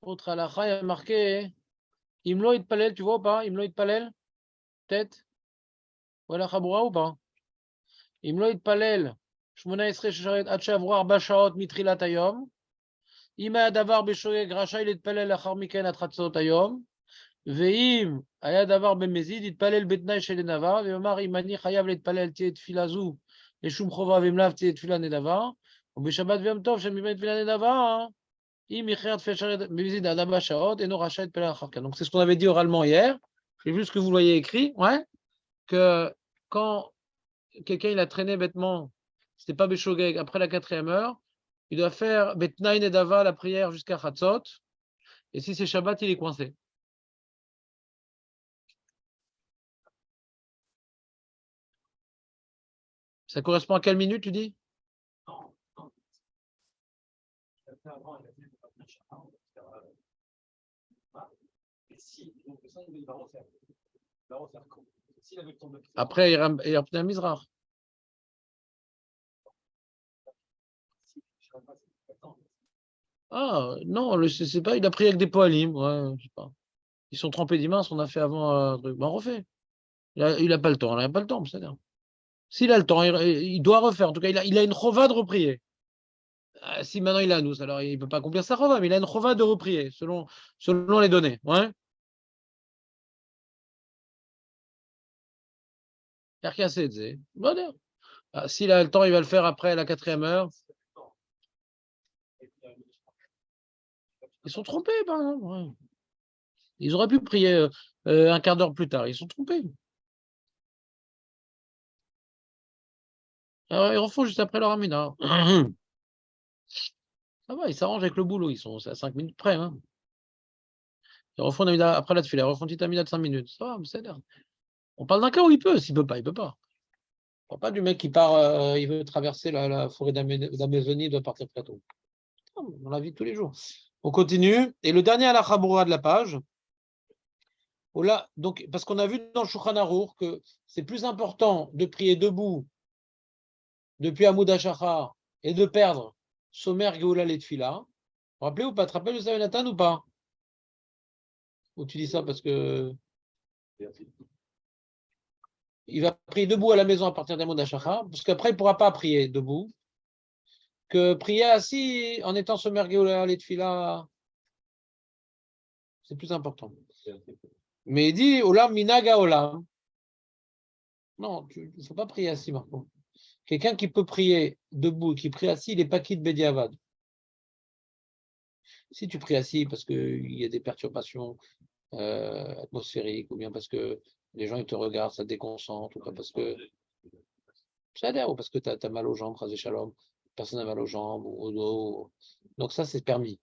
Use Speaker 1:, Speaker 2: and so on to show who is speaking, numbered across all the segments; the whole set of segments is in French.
Speaker 1: Autre halakha, il y a marqué Imlo Itpalel, tu vois ou pas? Imlo Itpalel? Tête? Voilà Chaboura ou pas? Imlo Itpalel, 18 שרת עד שעברו 4 שעות מתחילת היום. אם היה דבר בשוגג, רשאי להתפלל לאחר מכן עד חצות היום. ואם היה דבר במזיד, יתפלל בתנאי של נדבה, ויאמר אם אני חייב להתפלל תהיה תפילה זו לשום חובה, ואם לאו תהיה תפילה נדבה. ובשבת ויום טוב שמבין תפילה נדבה, אם יכרת תפילה שרת במזיד עד 4 שעות, אינו רשאי להתפלל אחר כך. Donc c'est ce qu'on avait dit oralement hier. J'ai vu ce que vous voyez écrit, ouais, que quand quelqu'un il a traîné bêtement, c'était pas Beshogeg, après la 4e heure, il doit faire Betnaï Nedava, la prière jusqu'à Chatzot, et si c'est Shabbat, il est coincé. Ça correspond à quelle minute, tu dis? Après, il y a un Mizrach. Ah, non, c'est pas, il a pris avec des poalim, ouais, je sais pas. Ils sont trempés d'immense, on a fait avant un truc. Ben, on refait. Il a pas le temps, il n'a pas le temps, c'est-à-dire. S'il a le temps, il doit refaire. En tout cas, il a une chova de reprier. Si maintenant il a nous, alors il ne peut pas accomplir sa chova, mais il a une chova de reprier, selon les données. Ouais. S'il a le temps, il va le faire après la 4e heure. Ils sont trompés, par exemple. Ouais. Ils auraient pu prier un quart d'heure plus tard. Ils sont trompés. Alors, ils refont juste après leur amina. Ça va, ils s'arrangent avec le boulot. Ils sont à 5 minutes près. Hein. Ils refont une amina après la tefila. Ils refont une petite amina de 5 minutes. Ça va, c'est l'air. On parle d'un cas où il peut. S'il ne peut pas, il ne peut pas. On ne parle pas du mec qui part, il veut traverser la forêt d'Amazonie, il doit partir très tôt. Dans la vie de tous les jours. On continue. Et le dernier à la Chaboura de la page. Là, donc, parce qu'on a vu dans le Shulchan Aruch que c'est plus important de prier debout depuis Hamoud HaShachar et de perdre Somer, Geoula, et Tfila. Vous vous rappelez ou pas? Tu te rappelles de ça, Jonathan, ou pas? Ou tu dis ça parce que il va prier debout à la maison à partir d'Hamoud HaShachar, parce qu'après il ne pourra pas prier debout. Que prier assis en étant Somer, Geoula, et Tfila, c'est plus important. Mais il dit Olam Minaga Olam. Non, il ne faut pas prier assis, Marco. Quelqu'un qui peut prier debout, qui prie assis, il n'est pas quitte Bediavad. Si tu pries assis parce qu'il y a des perturbations atmosphériques, ou bien parce que les gens ils te regardent, ça te déconcentre, ou pas parce que ça adhère, ou parce que tu as mal aux jambes, Chazé Shalom, personne n'a mal aux jambes ou au dos. Donc ça, c'est permis.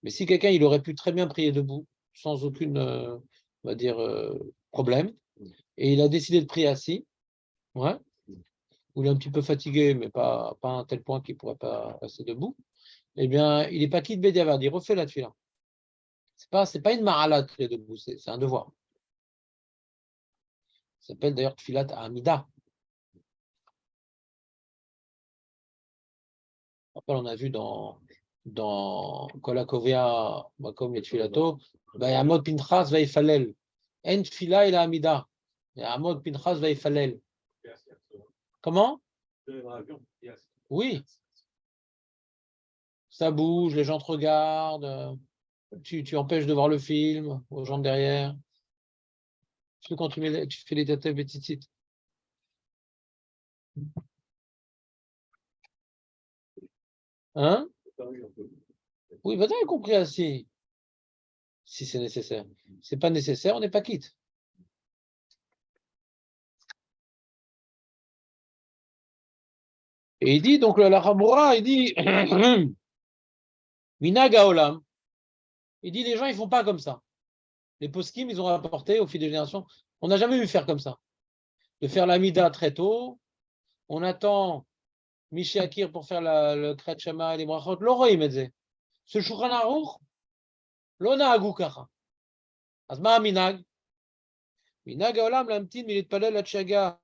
Speaker 1: Mais si quelqu'un il aurait pu très bien prier debout, sans aucune, on va dire, problème, et il a décidé de prier assis, ouais, ou il est un petit peu fatigué, mais pas à un tel point qu'il ne pourrait pas rester debout, eh bien, il n'est pas quitte Bediavad, il refait la tefila. C'est pas une marala de prier debout, c'est un devoir. Ça s'appelle d'ailleurs tfilat à Amida. Après, on a vu dans Kol HaKovea Makom Yetfilato, Yamod Pinchas Vaifalel. En tfila il a Amida. Yamod Pinchas Vaifalel. Comment? Oui. Ça bouge, les gens te regardent, tu empêches de voir le film aux gens derrière. Surtout quand tu fais les têtes bétitites. Hein? Oui, vous avez compris ainsi. Si c'est nécessaire. C'est pas nécessaire, on n'est pas quitte. Et il dit, donc la Hamura, il dit Minaga Olam. Il dit les gens ils font pas comme ça. Les poskim ils ont rapporté au fil des générations. On n'a jamais vu faire comme ça. De faire la mida très tôt. On attend Michi Akir pour faire le Kret Shema et les brachot. L'oro il me disait. Ce Shulchan Aruch, l'ona agukacha. Azma minag. Minaga Olam l'amtin milit palel atchaga.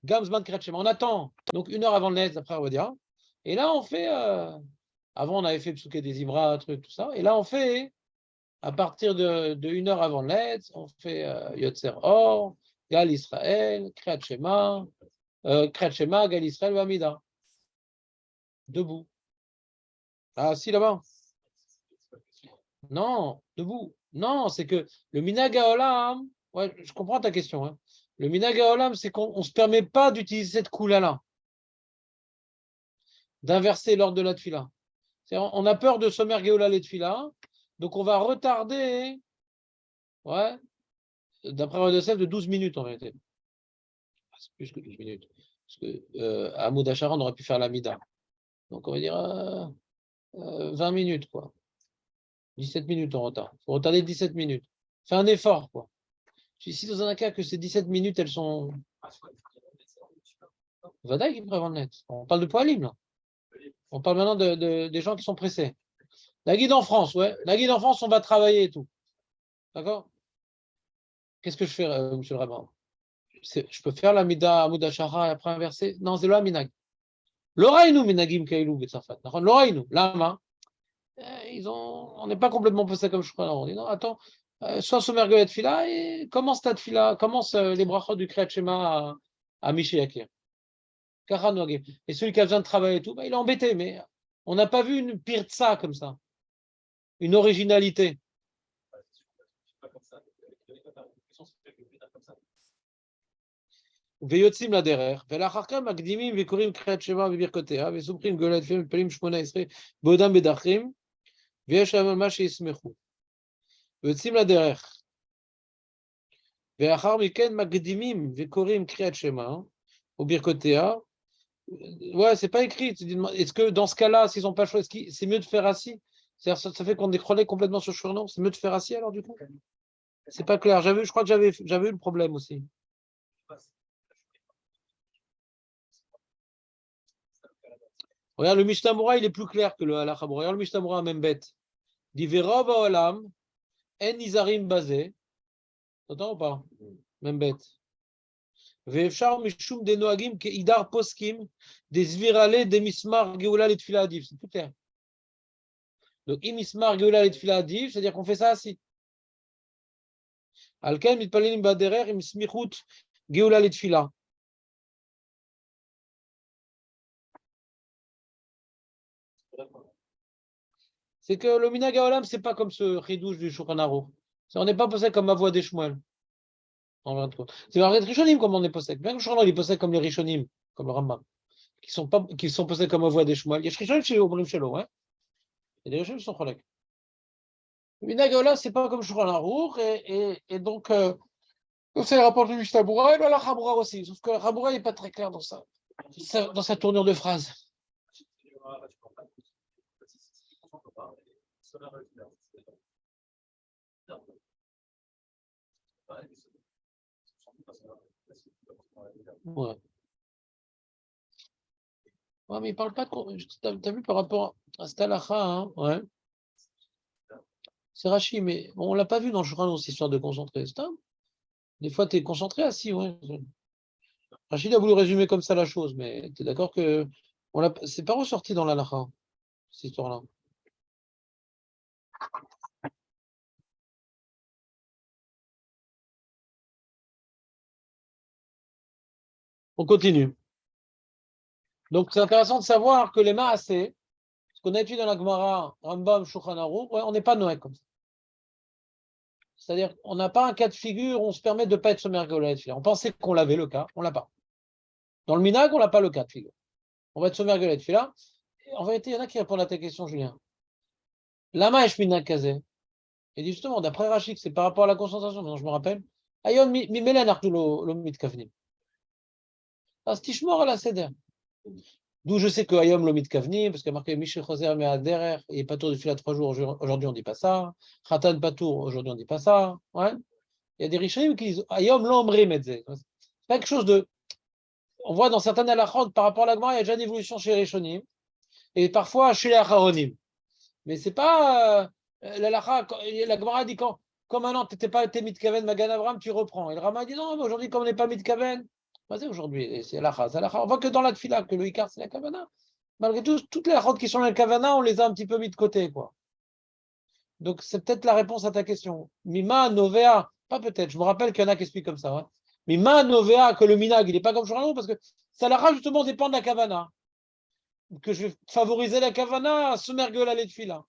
Speaker 1: Gamzman Kret Shema. On attend donc 1 heure avant le Nez après on va dire. Et là on fait Avant, on avait fait Psuké des Ibra, truc, tout ça. Et là, on fait, à partir de 1 heure avant l'aide, on fait Yotzer Or, Gal Israël, Kriyat Shema, Gal Israël, Vamida. Debout. Ah, si, là-bas. Non, debout. Non, c'est que le Minhag HaOlam, ouais, je comprends ta question. Hein. Le Minhag HaOlam, c'est qu'on ne se permet pas d'utiliser cette coula-là, d'inverser l'ordre de la tfila. On a peur de sommer Géola les tfila, donc on va retarder, ouais, d'après Rodosef, de 12 minutes en réalité. C'est plus que 12 minutes. Parce que à Hamoud Hachara, on aurait pu faire la Mida. Donc on va dire 20 minutes, quoi. 17 minutes en retard. Il faut retarder 17 minutes. Fais un effort, quoi. Si dans un cas que ces 17 minutes, elles sont. Vadaï qui prévend le net. On parle de Poalim, là. On parle maintenant des gens qui sont pressés. La guide en France, ouais. La guide en France, on va travailler et tout. D'accord? Qu'est-ce que je fais, monsieur le rabbin? Je peux faire la Mida Hamoud Hachara et après inverser? Non, c'est le Minag. L'oreille-nous, Minagim Kailou, Betsafat. L'oreille-nous, là, on n'est pas complètement passé comme je crois. On dit non, attends, sois Somergolet Fila et commence ta Fila, commence les brachot du Kriyat Shema à Mishéakir. Et celui qui a besoin de travailler et tout, il est embêté, mais on n'a pas vu une pire de ça comme ça. Une originalité. ויוצאים לדרך, ולאחר כך מקדימים וקוראים קריאת שמע בברכותיה, וסופרים גאולת לפעמים מתפללים 18 בעודם בדרכים, ויש להם על מה שישמחו. ויוצאים לדרך, ולאחר מכן מקדימים וקוראים קריאת שמע, וברכותיה. Ouais, c'est pas écrit. Est-ce que dans ce cas-là, s'ils n'ont pas le choix, c'est mieux de faire assis? Ça fait qu'on décrollait complètement sur le surnom. C'est mieux de faire assis alors du coup? C'est pas clair. Je crois que j'avais eu le problème aussi. Regarde, le Mishnah il est plus clair que le Halakha. Regarde le Mishnah même bête. Dit Vera ba'olam en izarim basé. T'entends ou pas? Même bête. Ve'efshar mishum de noagim ke idar poskim des zvirale des mismar geoula les tfila adif. C'est tout clair. Donc, imismar geoula les tfila adif, c'est-à-dire qu'on fait ça assis. Alken mitpalelim baderer im smichut geoula les tfila. C'est que le minhag haolam, c'est pas comme ce chidouche du Shulchan Aruch. On n'est pas posé comme ma voix des Shmuel. C'est la Rishonim comme on est posé. Bien que le Shulchan il est posé comme les Rishonim, comme le Rambam, qui sont posés comme ma voix des Shmuel. Il y a Rishonim chez Obrim Shelo, hein. Il y a des Rishonim qui sont cholek. Le minhag haolam, c'est pas comme Shulchan Aruch, et donc, c'est le rapport du Mishnah Berurah et le Habura aussi. Sauf que le Habura n'est pas très clair dans sa tournure de phrase. Ouais. Ouais, mais il parle pas de. T'as vu par rapport à cette halakha, hein, ouais. C'est Rashi, mais on l'a pas vu dans le Shulchan, cette histoire de concentrer. Des fois, tu es concentré assis, ouais. Rachid a voulu résumer comme ça la chose, mais tu es d'accord que c'est pas ressorti dans l'halakha, cette histoire-là. On continue. Donc, c'est intéressant de savoir que les Maasé, ce qu'on a étudié dans la Gemara, Rambam, Shulchan Aruch, ouais, on n'est pas Noé comme ça. C'est-à-dire qu'on n'a pas un cas de figure où on se permet de ne pas être sommergolet. On pensait qu'on l'avait le cas, on ne l'a pas. Dans le minag, on n'a pas le cas de figure. On va être sommergolet. En vérité, il y en a qui répondent à ta question, Julien. Lama esh minag kazé. Et dit justement, d'après Rachid, c'est par rapport à la concentration, maintenant je me rappelle. Ayom mimelen artulo lo mitkavnim. Astishmor à la seder. D'où je sais que Ayom lo mitkavnim, parce qu'il y a marqué Michel Choser Meaderer, et Patour de fila 3 jours, aujourd'hui on ne dit pas ça. Khatan Patour, aujourd'hui on ne dit pas ça. Ouais. Il y a des rishonim qui disent Ayom l'omrim et c'est pas quelque chose de. On voit dans certaines halachot, par rapport à la Gemara, il y a déjà une évolution chez les rishonim, et parfois chez les acharonim. Mais c'est pas l'halakha, la Gemara dit quand maintenant tu n'étais pas été mitkaven Magan Abraham, tu reprends. Et le Rama dit non, aujourd'hui, comme on n'est pas mitkaven, vas-y aujourd'hui, c'est halakha. On voit que dans la tfila, que le Icar, c'est la kavana. malgré tout, toutes les halachot qui sont dans le Kavana, on les a un petit peu mis de côté, quoi. Donc, c'est peut-être la réponse à ta question. Mima Novea, pas peut-être, je me rappelle qu'il y en a qui expliquent comme ça. Ouais. Mima Novea, que le minag, il n'est pas comme Shulchan, parce que ça la justement dépend de la Kavana. Que je vais favoriser la Kavana, Somergel à l'Etfila.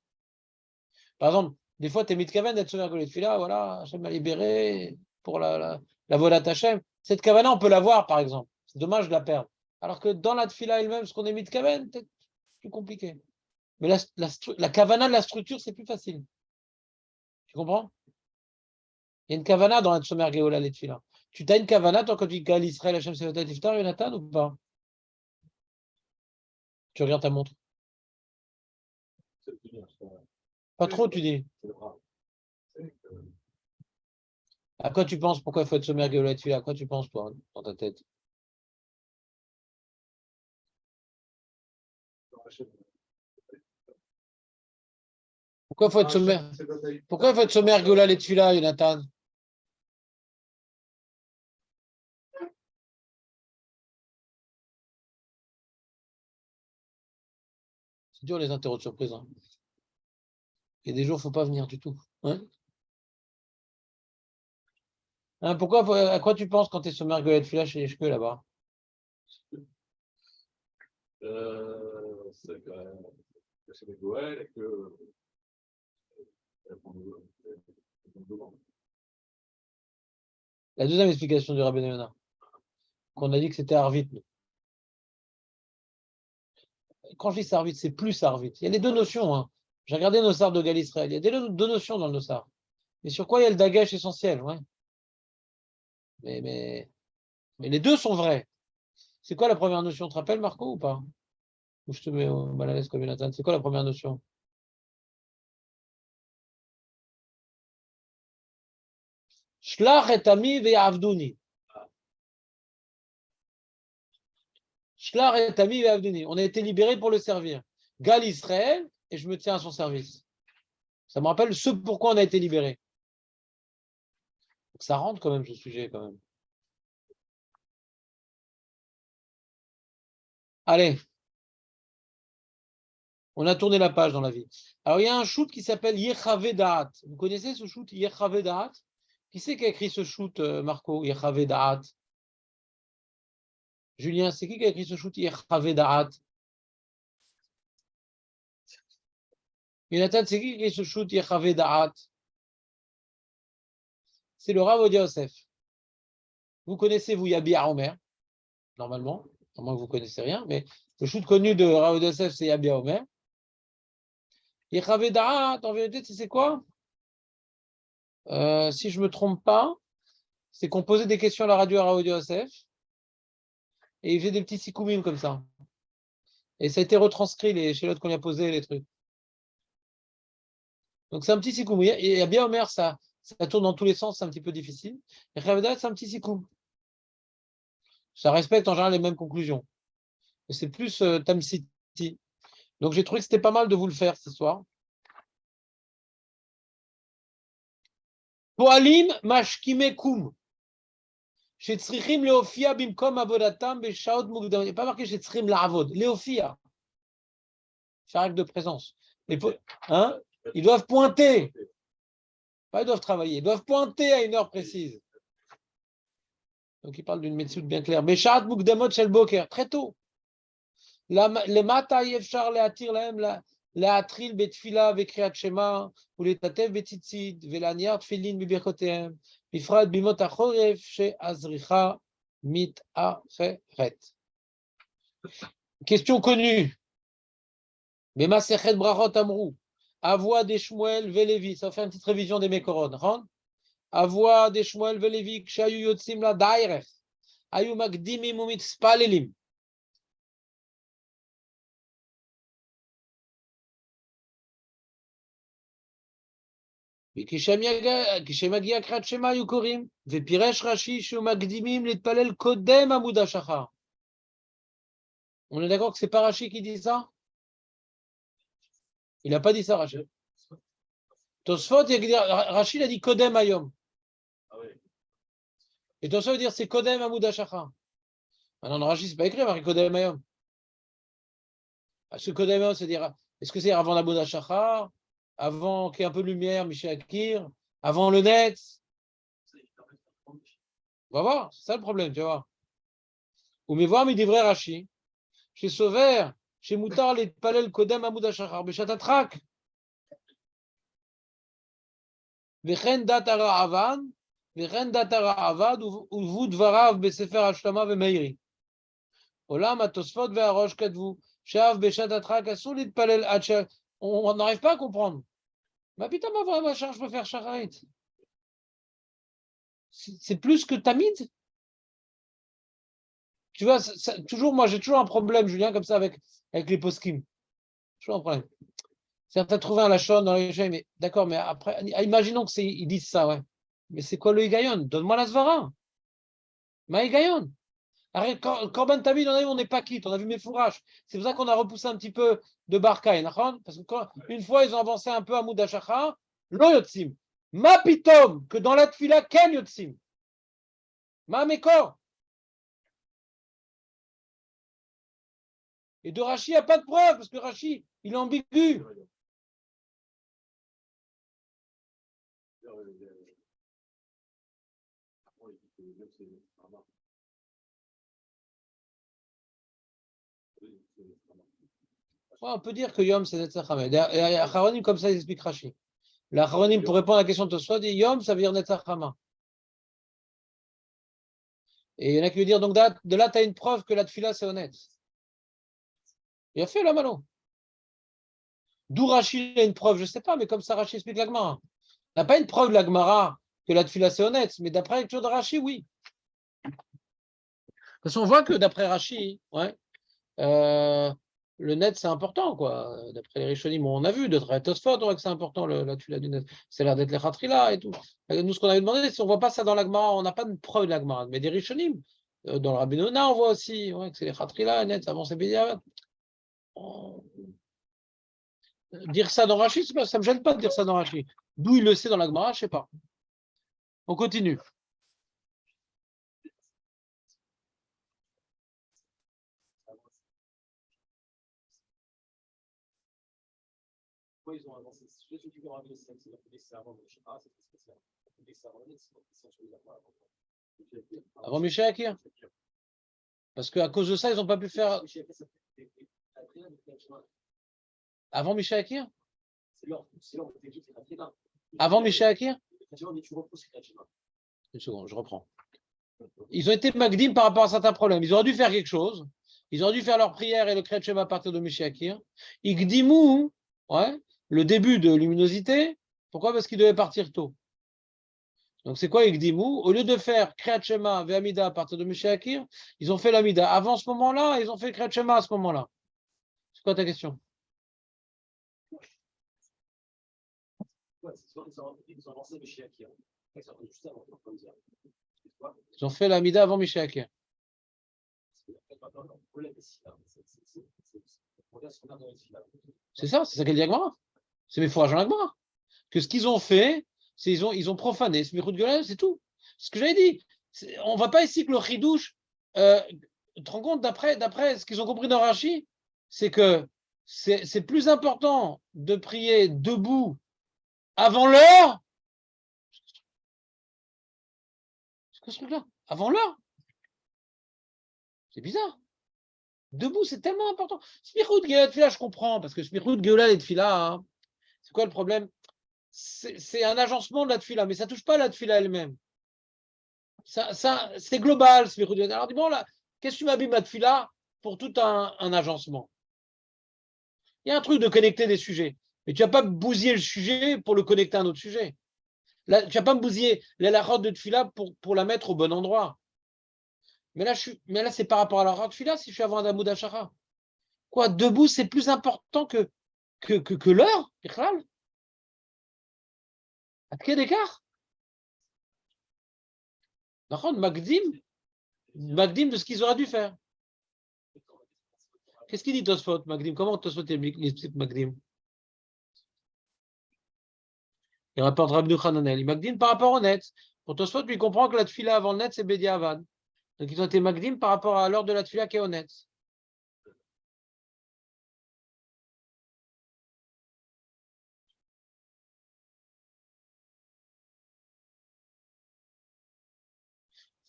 Speaker 1: Par exemple, des fois, tu es mis de Kavan d'être Somergel à l'Etfila, voilà, Hachem m'a libéré pour la Volat Hachem. Cette Kavana, on peut la voir, par exemple. C'est dommage de la perdre. Alors que dans la Tfila elle-même, ce qu'on est mis de Kavan, peut-être plus compliqué. Mais la Kavana de la structure, c'est plus facile. Tu comprends? Il y a une kavana dans la Tzomer Geola Letfila. Tu as une kavana, toi, quand tu dis Gal Israël, Hachem Sevotat Iftar, Jonathan, ou pas? Tu regardes ta montre. Pas trop, tu dis. À quoi tu penses? Pourquoi il faut être Tzomer Geola Letfila? À quoi tu penses, toi, dans ta tête? Pourquoi il faut être Tzomer? Pourquoi il faut être Tzomer Geola Letfila, Jonathan? C'est dur les interros de surprise. Hein. Il y a des jours, il ne faut pas venir du tout. Hein? Hein, à quoi tu penses quand tu es Tzomer Geola Letfila chez les Shke là-bas?
Speaker 2: C'est que c'est des Goël et que
Speaker 1: La deuxième explication du Rabbi Yonah, qu'on a dit que c'était Arvit. Quand je dis Sarvit, c'est plus Sarvit. Il y a les deux notions. Hein. J'ai regardé Nossar de Gal Israël. Il y a deux notions dans le Nossar. Mais sur quoi il y a le dagash essentiel ouais. Mais les deux sont vrais. C'est quoi la première notion? Tu te rappelles, Marco, ou pas? Ou je te mets mal à l'aise comme Jonathan. C'est quoi la première notion? Shlach et ami ve'avduni. Shlach et ami ve'avduni. On a été libérés pour le servir. Gal Israël, et je me tiens à son service. Ça me rappelle ce pourquoi on a été libérés. Ça rentre quand même ce sujet, quand même. Allez. On a tourné la page dans la vie. Alors, il y a un shoot qui s'appelle Yechavé Da'at. Vous connaissez ce shoot, Yechavé Da'at? Qui c'est qui a écrit ce shoot, Marco, Yechavé Da'at? Julien, c'est qui a écrit ce shoot, Yechavé Da'at? Jonathan, c'est qui a écrit ce shoot, Yechavé Da'at? C'est le Rav Odia Yosef. Vous connaissez, vous, Yabia Omer, normalement, à moins que vous ne connaissez rien, mais le shoot connu de Rav Odia Yosef, c'est Yabia Omer. Yechavé Da'at, en vérité, c'est quoi? Si je ne me trompe pas, c'est qu'on posait des questions à la radio à Rav Odia Yosef. Et il faisait des petits sikoumim comme ça. Et ça a été retranscrit chez l'autre qu'on lui a posé les trucs. Donc c'est un petit sikoum. Il y a bien Omer, ça tourne dans tous les sens, c'est un petit peu difficile. Et Raveda, c'est un petit sikoum. Ça respecte en général les mêmes conclusions. Et c'est plus Tam City. Donc j'ai trouvé que c'était pas mal de vous le faire ce soir. Poalim mashkime kum. Shetzrichim leofia bimkom avodatam beshaot mugdam. Il n'y a pas marqué shetzrichim laavod. Leofia. Characte de présence. Hein? Ils doivent pointer. Pas ils doivent travailler. Ils doivent pointer à une heure précise. Donc il parle d'une méthode bien claire. Beshaat mugdamot shel boker. Très tôt. Le mata yefshar leatir lahem להטריל בתפילה וקריאת שמע ולהתנתב בציצית ולהניח תפילין בברכותיהם, בפרט בימות החורף שהזריחה מתאחרת. Question connue. במסכת ברכות אמרו, אבוה דשמואל ולוי, ça fait une petite révision des מקורות, נכון? אבוה דשמואל ולוי, כשהיו יוצאים לדרך, היו מקדימים ומתפללים. וכשמגיע קריאת שמע היו קוראים, ופירש רש"י שהוא מקדימים להתפלל קודם עמוד השחר. On est d'accord que c'est pas Rashi qui dit ça? Il n'a pas dit ça, Rashi. Tosfot, Rashi il a dit Kodem Ayom. Et Tosfot veut dire c'est Kodem Amud HaShachar. Maintenant, Rashi, c'est pas écrit, marqué Kodem Ayom. Ce Kodem, c'est-à-dire, est-ce que c'est avant la Bouddha Shachar, avant qu'il y ait un peu de lumière, Michel Akir, avant le net? On va voir, c'est ça le problème, tu vois. Ou mais voir, mais des vrais Rashi. Chez Sauvert, chez Moutar, les Palel Kodem Amouda Shachar, Beshatatrak. Vechen Datara Avan, Vechen Datara Avad, ou vous Dvarav, Besefer Ashlama, Vemeiri. Olam, Atosfot, Vearosh, Kadvu, Shav, Beshatatrak, Asulit Palel Hachel. On n'arrive pas à comprendre. Mais putain, ma charge, je peux faire Shacharit. C'est plus que Tamid. Tu vois, toujours, moi, j'ai toujours un problème, Julien, comme ça, avec les poskim. Toujours un problème. C'est-à-dire, tu as trouvé un lachon dans les mais d'accord, mais après, imaginons qu'ils disent ça, ouais. Mais c'est quoi le Higayon? Donne-moi la Svara. Ma Higayon. Arrête, Corban Tamid, on n'est pas quitte, on a vu mes fourrages. C'est pour ça qu'on a repoussé un petit peu de Barkaï, parce que une fois, ils ont avancé un peu à Moudachachar, lo Yotsim. Ma pitom, que dans la tfila, Ken Yotsim. Ma Mekor. Et de Rashi, il n'y a pas de preuve, parce que Rashi, il est ambigu. Ouais, on peut dire que Yom, c'est Netzach Hamed. Et Acharonim, comme ça, ils expliquent Rashi. L'Acharonim, pour répondre à la question de Tosfot, dit Yom, ça veut dire Netzach Hama. Et il y en a qui veulent dire, donc de là, tu as une preuve que la tfila, c'est honnête. Il a fait la malo. D'où Rashi a une preuve, je ne sais pas, mais comme ça, Rashi explique la Gemara. On n'a pas une preuve, la Gemara, que la tfila, c'est honnête, mais d'après la lecture de Rashi, oui. Parce qu'on voit que d'après Rashi, ouais, le net, c'est important, quoi. D'après les Rishonim, on a vu, d'après Tosfot, on voit que c'est important, la tfila du net. C'est l'air d'être les Khatrila et tout. Nous, ce qu'on avait demandé, c'est on ne voit pas ça dans la Gemara, on n'a pas de preuve de la Gemara, mais des Rishonim. Dans le Rabbi Nona, on voit aussi ouais, que c'est les Khatrila, net, avant c'est Bédiavat. Dire ça dans Rashi, ça ne me gêne pas de dire ça dans Rashi. D'où il le sait dans la Gemara, je ne sais pas. On continue.
Speaker 2: Ils ont avancé. Je suis du Rabbi Yosef, c'est-à-dire que c'est avant le Shema, c'est spécial. C'est avant le Shema.
Speaker 1: Avant Michel Akir. Parce qu'à cause de ça, ils n'ont pas pu faire. Avant Michel Akir. Avant Michel Akir. Une seconde, je reprends. Ils ont été magdim par rapport à certains problèmes. Ils auraient dû faire quelque chose. Ils auraient dû faire leur prière et le Kriyat Shema à partir de Michel Akir. Igdimou, ouais, le début de luminosité. Pourquoi? Parce qu'ils devaient partir tôt. Donc c'est quoi Igdimou? Au lieu de faire Kriyat Shema Ve'amida à partir de Michel Akir, ils ont fait l'amida avant ce moment-là, ils ont fait Kriyat Shema à ce moment-là. C'est quoi ta question? Ils ont fait l'amida avant Michel Akir. C'est ça qu'elle dit Agmara. C'est mes fourrages en Agmara. Que ce qu'ils ont fait, c'est ils ont profané ce Michoud Golem, c'est tout. Ce que j'avais dit. On ne voit pas ici que le Chidouche, tu te rends compte, d'après ce qu'ils ont compris dans Rashi, c'est que c'est plus important de prier debout avant l'heure. C'est quoi ce truc-là? Avant l'heure? C'est bizarre. Debout, c'est tellement important. Smichout Geola Tfila, je comprends, parce que Smichout Geola et Tfila, hein, c'est quoi le problème? C'est un agencement de la Tfila, mais ça ne touche pas la Tfila elle-même. Ça, c'est global, Smichout Geola. Alors, dis bon, là, qu'est-ce que tu m'abîmes la Tfila pour tout un agencement? Il y a un truc de connecter des sujets, mais tu ne vas pas bousiller le sujet pour le connecter à un autre sujet. Là, tu ne vas pas me bousiller l'élachot de Tfila pour la mettre au bon endroit. Mais là, c'est par rapport à la Tfila si je suis avant un Damoud Hachara. Quoi, debout, c'est plus important que l'heure, Bichlal? À quel écart? D'accord, Magdim de ce qu'ils auraient dû faire. Qu'est-ce qu'il dit Tosfot, Magdim? Comment Tosfot explique Magdim? Il rapporte Rabbi Hananel. Il Magdim par rapport au net. Pour Tosfot, lui comprend que la tfila avant le net, c'est Bediavad. Donc ils ont été Magdim par rapport à l'heure de la tfila qui est honnête.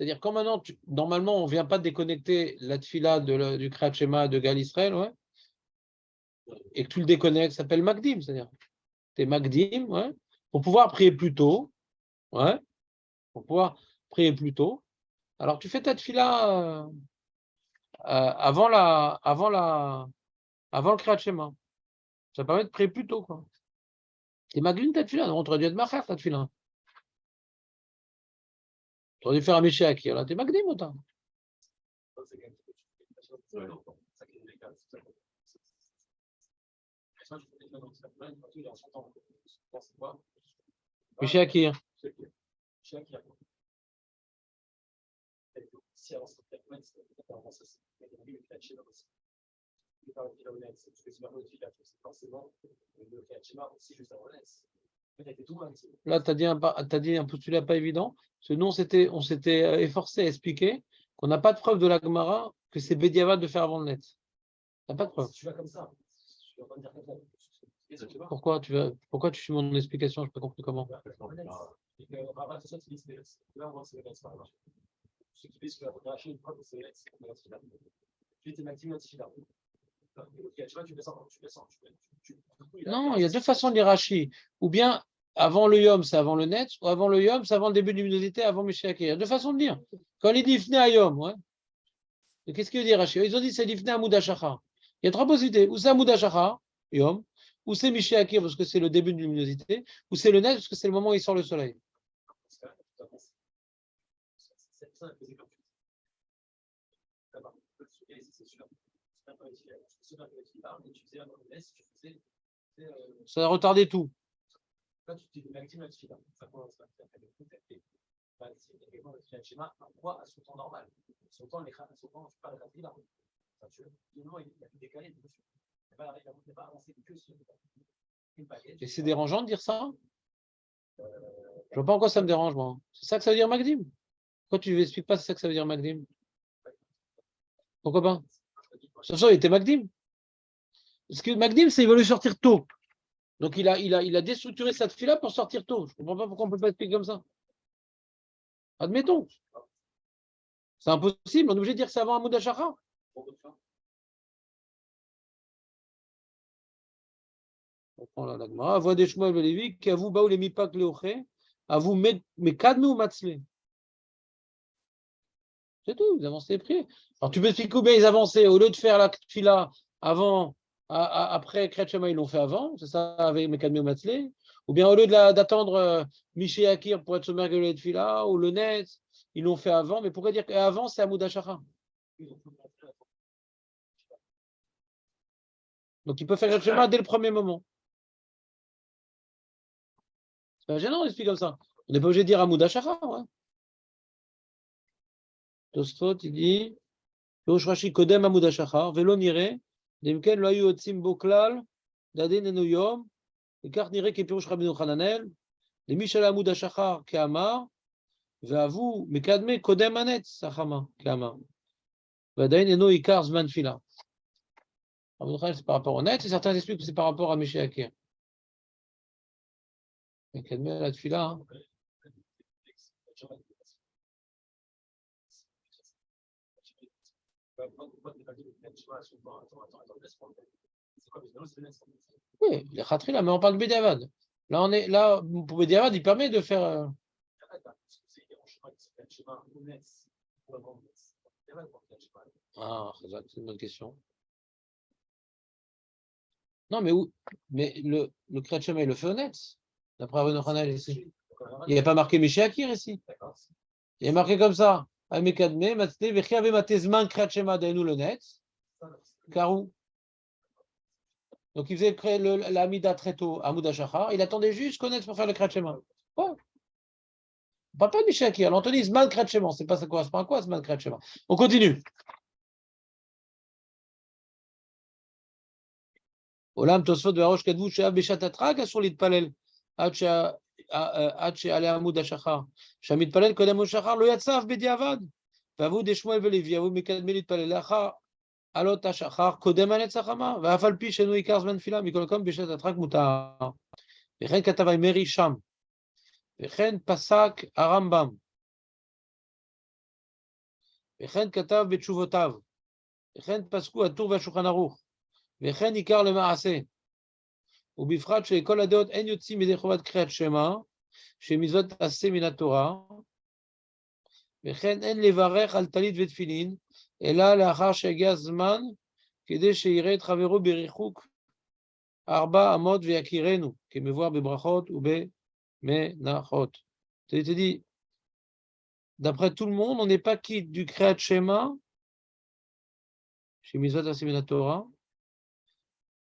Speaker 1: C'est-à-dire, quand maintenant, normalement, on ne vient pas déconnecter la tfila du Kriyat Shema de Gal Israël, ouais, et que tu le déconnectes, ça s'appelle Magdim, c'est-à-dire, tu es Magdim, ouais, pour pouvoir prier plus tôt, ouais, pour pouvoir prier plus tôt. Alors, tu fais ta tfila avant le Kriyat Shema. Ça permet de prier plus tôt, quoi. Tu es Magdim ta tfila, on aurait dû être Macher ta tfila. Tu aurais dû faire un Mishéaki, là, tu es Magdim autant. Mishéaki. Là, tu as dit un postulat pas évident. Parce que nous, on s'était efforcé à expliquer qu'on n'a pas de preuve de la Gemara que c'est Bédiavad de faire avant le net. Tu n'as pas de preuve. Pourquoi tu suis mon explication? Je n'ai pas compris comment. Non, il y a deux façons de lire Rashi. Ou bien avant le Yom, c'est avant le net, ou avant le Yom, c'est avant le début de luminosité, avant Mishéaki. Il y a deux façons de lire. Quand il dit Ifne à Yom, ouais. Qu'est-ce qu'il veut dire Rashi? Ils ont dit c'est l'Ifne à Moudashachar. Il y a trois possibilités. Ou c'est Moudashachar, Yom, ou c'est Mishéaki parce que c'est le début de luminosité, ou c'est le net parce que c'est le moment où il sort le soleil. Ça a retardé tout. Et c'est dérangeant de dire ça? Je ne vois pas en quoi ça me dérange, moi. C'est ça que ça veut dire Magdim? Pourquoi tu ne m'expliques pas c'est ça que ça veut dire Magdim? Pourquoi pas? Sauf ça, il était Magdim. Parce que Magdim, c'est qu'il veut le sortir tôt. Donc il a déstructuré cette fille-là pour sortir tôt. Je ne comprends pas pourquoi on ne peut pas expliquer comme ça. Admettons. C'est impossible, on est obligé de dire que c'est avant un Moudashachar. On prend la Gemara. Voix des Shmuel et Lévi, qui avoue baou les mipak leoché, avoue mekadnu ou matzle. C'est tout, ils avançaient les prières. Alors tu peux expliquer combien ils avançaient, au lieu de faire la fila avant, après Kriyat Shema, ils l'ont fait avant, c'est ça, avec mekadnu ou matzle. Ou bien au lieu d'attendre Miché Akir pour être sommergueulé de fila, ou le net, ils l'ont fait avant. Mais pourquoi dire qu'avant, c'est Amoud Hashachar? Donc il peut faire le chemin dès le premier moment. C'est pas gênant, on explique comme ça. On n'est pas obligé de dire Amoud Hashachar. Ouais. Tosfot, il dit Pirush Rashi Kodem Amoud Hashachar, Velo Nire, Demken lo ayu otzim bo klal, Daden enu yom, Ekart Nire ke Pirush Rabbeinu Hananel, Demishal Amoud Hashachar Keamar, Ve'avu Mekadme Kodem Anet Sachama Keamar. Vadain eno Ikar Zman Fila. C'est par rapport au net, et certains expliquent que c'est par rapport à Miché Akir. Mekadme la Tfila. Hein. Oui, les khatri là, mais on parle de Bédiavad. Là, pour Bédiavad, il permet de faire. Ah, c'est une bonne question. Non, mais le Kriyat Shema, il le fait honnête. D'après Rabbeinu Hananel ici. Il n'y a pas marqué Miché Akir ici. Il est marqué comme ça. Amekadme, Matzle, Vechiave Matezman Kriyat Shema Dainu le net. Karou. Donc il faisait la Mida très tôt à Moudashachar. Il attendait juste connaître pour faire le Kriyat Shema. Ouais. On ne parle pas de Miché Akir. L'Anthony, Zman Kriyat Shema. C'est pas ça correspond à quoi, Zman Kriyat Shema. On continue. Olam Tosfot Ve'arosh Kadvu She'av Beshat Atrak Asur Litpalel Ad She'ale Amud HaShachar Shamit Palel Kodem HaShachar Lo Yatzav Bediavad Ve'avu Deshmuel Ve'Levi Avu Mekadme Litpalel Lachar Alot HaShachar Kodem Anet Sachama Ve'afal Pi Shenu Ikar Zman Fila Mikol Kom Beshat Atrak Mutar Vechen Katavai Meri Sham Vechen Pasak Arambam וכן כתב בתשובותיו, וכן פסקו הטור והשולחן ערוך, וכן עיקר למעשה, ובפרט שלכל הדעות אין יוצאים מידי חובת קריאת שמע, שמצוות עשה מן התורה, וכן אין לברך על טלית ותפילין, אלא לאחר שהגיע הזמן, כדי שיראה את חברו בריחוק 4 אמות ויכירנו, כמבואר בברכות ובמנחות. Je te dis, d'après tout le monde, on n'est pas quitte du Kriyat Shema, chez Mitzvot Aseh Min HaTorah,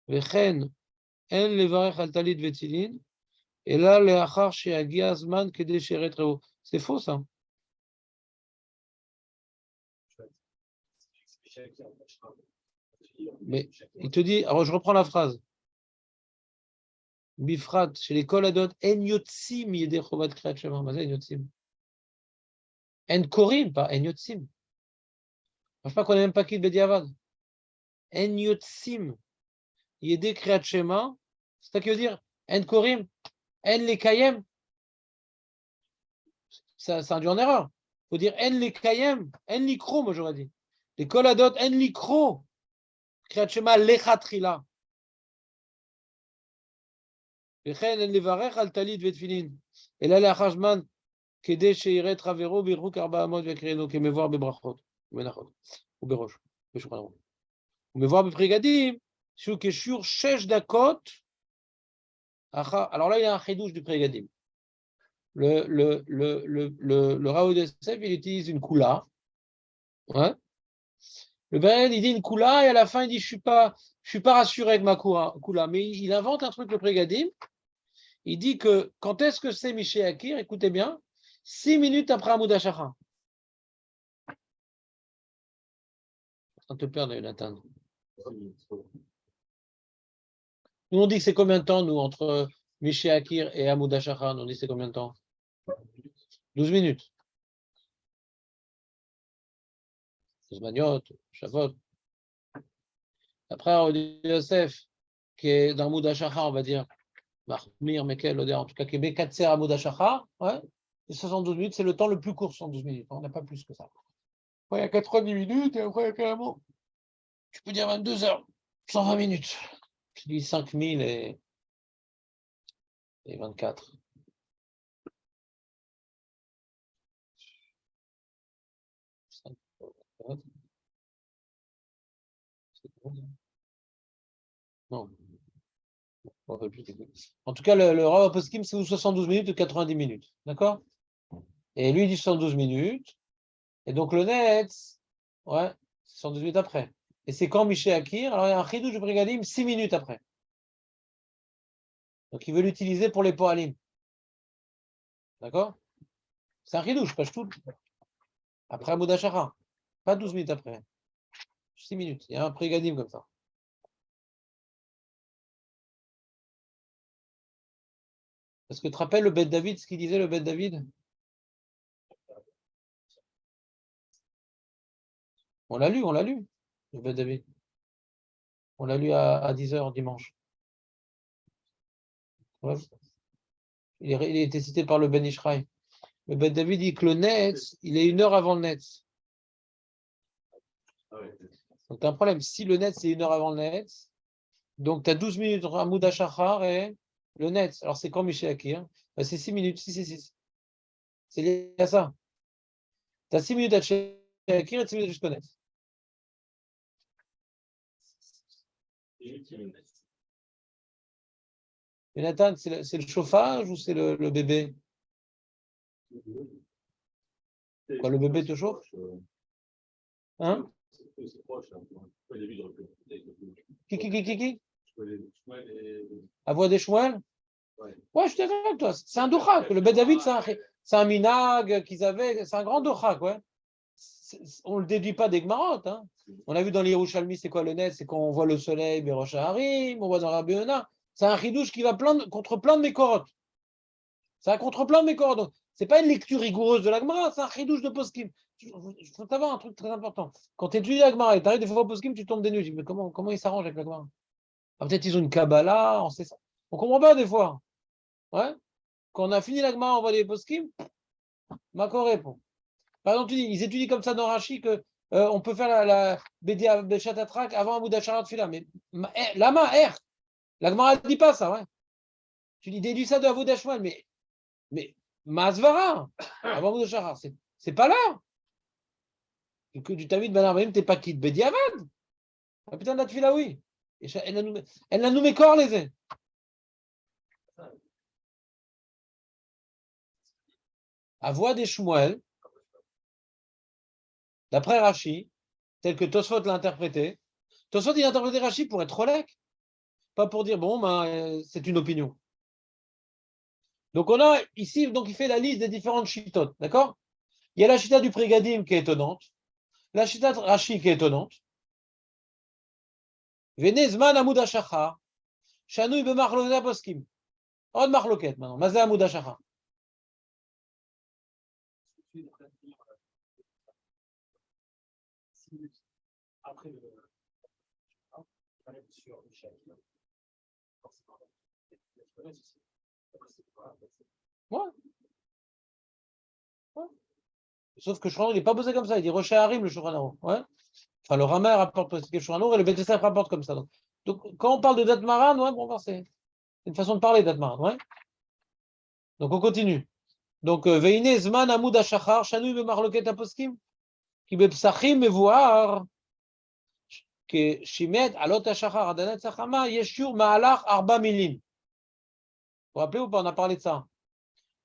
Speaker 1: וכן אין לברך על טלית ותפילין, אלא לאחר שיגיע הזמן כדי שיראה את רעהו. C'est faux ça. Mais il te dit, alors je reprends la phrase. Bifrat, chez les koladot, en yotzim yedei chovat kriyat shema. Mais c'est en yotzim. En korim, pas en yotzim. Je ne sais pas qu'on n'est même pas quitte bediavad. En yotzim yedei kriyat shema. C'est ça qui veut dire en korim, en lekayem. Ça induit en erreur. Il faut dire en lekayem, en likro, moi j'aurais dit. Les koladot, en likro. Kriyat shema lechatrila. וכן אין לברך על טלית ותפילין, אלא לאחר זמן כדי שיראה את חברו בירחוק 4 אמות ויקראנו, כמבואר בברכות ובמנחות ובראש בשולחן ערוך. ומבואר בפרי גדים שהוא כשיעור 6 דקות אחר. Alors là il y a un chidouche du פרי גדים. Le Rav Yosef il utilise une kula. Ouais. Le Beren il dit une kula et à la fin il dit je suis pas rassuré avec ma kula, mais il invente un truc le פרי גדים. Il dit que quand est-ce que c'est Miché Akir, écoutez bien, 6 minutes après Amoud HaShachar. On te perd, Jonathan. Nous on dit que c'est combien de temps, nous, entre Miché Akir et Amoud HaShachar, nous on dit que c'est combien de temps? 12 minutes. Zmaniot, Shavuot. Après, Yosef, qui est dans Amoud HaShachar, on va dire, Mahmir, Mekel, en tout cas, qui est Bekatser Amoud HaShachar, ouais, et 72 minutes, c'est le temps le plus court, 72 minutes. On n'a pas plus que ça. Après, il y a 90 minutes, et après, il y a carrément, tu peux dire 22 heures, 120 minutes. Je dis 5000 et 24. Non. En tout cas, le Rav Poskim, c'est 72 minutes ou 90 minutes. D'accord? Et lui, il dit 72 minutes. Et donc, le Netz, ouais, 72 minutes après. Et c'est quand Miché Akir? Alors, il y a un chidouche de Brigadim 6 minutes après. Donc, il veut l'utiliser pour les Poalim. D'accord? C'est un chidouche, pas tout. Après Amoud HaShachar. Pas 12 minutes après. 6 minutes. Il y a un Brigadim comme ça. Est-ce que tu te rappelles le Bet David, ce qu'il disait le Bet David? On l'a lu, le Bet David. On l'a lu à 10h dimanche. Ouais. Il a été cité par le Ben Ishraï. Le Bet David dit que le Netz, il est 1 heure avant le Netz. Donc tu as un problème. Si le Netz, c'est 1 heure avant le Netz, donc tu as 12 minutes entre Amoud HaShachar et le Netz. Alors c'est quand Miché Akir? Ben, c'est 6 minutes. 6. C'est lié à ça. Tu as 6 minutes à Miché Akir et 6 minutes jusqu'au Netz. Jonathan, c'est le chauffage ou c'est le bébé? Quoi, le bébé te chauffe? Hein? Qui? La voix des Shmuel? Ouais, je suis d'accord avec toi. C'est un dochak. Le Bet David, c'est un minag qu'ils avaient. C'est un grand dochak, ouais. On ne le déduit pas des Gmarot. Hein. On a vu dans les Yerushalmi, c'est quoi le net? C'est quand on voit le soleil, Berosh Harim, on voit dans Rabbi Yonah. C'est un chidouche qui va contre plein de Mekorot. C'est un contre plein de Mekorot. C'est pas une lecture rigoureuse de la Gemara, c'est un chidouche de Poskim. Il faut savoir un truc très important. Quand tu étudies la Gemara et tu arrives des fois au Poskim, tu tombes des nues. Mais comment ils s'arrangent avec la Gemara? Peut-être ils ont une Kabbalah, on sait ça. On ne comprend pas des fois. Ouais. Quand on a fini la Gemara, on va les Poskim, Mako répond. Par exemple, ils étudient comme ça dans Rashi que on peut faire la Bédia Beshatatrak avant Amoud Asharat Fila. Mais Lama, la Gemara ne dit pas ça. Ouais. Tu dis déduis ça de Amoud Ashmal, mais Masvara, avant Amoud Asharat, c'est pas là. Que du Tamid Ben Arbaim, t'es pas quitte Bédiavad. Ah putain, la Tfila, oui. Elle a nommé corps les uns. À voix des Shmuel, d'après Rashi, tel que Tosfot l'a interprété. Tosfot, il a interprété Rashi pour être rolek, pas pour dire, bon, ben, c'est une opinion. Donc, on a ici, donc il fait la liste des différentes chitotes, d'accord? Il y a la chita du Prégadim qui est étonnante, la chita de Rashi qui est étonnante. Venezman Amoud Ashachar, Shanouy Bemachloket Poskim. On Machloket maintenant, Mazé Amoud Ashachar.
Speaker 2: Après le sur le chèque.
Speaker 1: Ouais. Ouais. Sauf que Shulchan, il n'est pas posé comme ça. Il dit Rocher Harim, le Shulchan. Ouais. Enfin, le Ramer rapporte le Shulchan et le Beth Yosef rapporte comme ça. Donc, quand on parle de Datmaran, ouais, bon, c'est une façon de parler Datmaran. Ouais. Donc, on continue. Donc, Veine Zman Amoud Ashachar, Shanouy Bemachloket Aposkim, qui Bepsachim Mevuar, que Shimet Alot Ashachar Adanet Sachama, Yeshur Maalach Arba Milim. Vous vous rappelez ou pas? On a parlé de ça.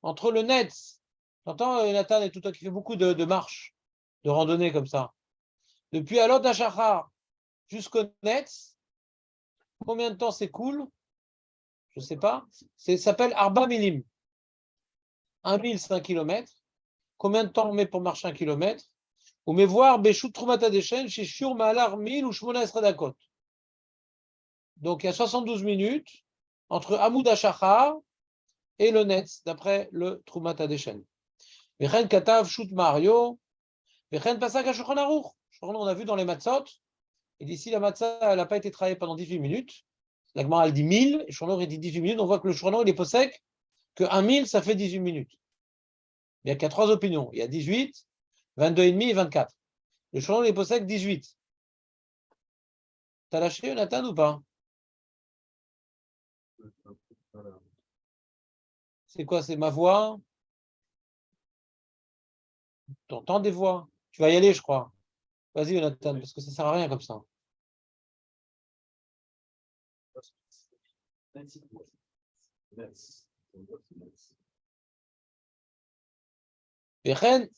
Speaker 1: Entre le Netz, t'entends Nathan et tout toi qui fait beaucoup de marches, de randonnées comme ça. Depuis Alot Ashachar jusqu'au Netz, combien de temps s'écoule? Je ne sais pas. Ça s'appelle Arba Milim. 1005 km. Combien de temps on met pour marcher 1 km? Ou me voir Béchou Troumata Deshen chez Shur Maalar 1000 ou Shmona Esradakot. Donc il y a 72 minutes entre Amoud Ashachar et le Netz, d'après le Troumata Deshen. Vechen Katav Shoot Mario. Vechen Pasak Shulchan Aruch. On a vu dans les matzot. Et d'ici la matzah, elle n'a pas été travaillée pendant 18 minutes. La Gemara, elle dit 1000, et Shulchan il dit 18 minutes. On voit que le Shulchan il est possèque que 1000, ça fait 18 minutes. Il n'y a qu'à 3 opinions. Il y a 18, 22,5 et 24. Le Shulchan il est possèque 18. T'as lâché, Nathan, ou pas? C'est quoi? C'est ma voix? Tu entends des voix? Tu vas y aller, je crois. Vas-y, Nathan, parce que ça ne sert à rien comme ça. Vechen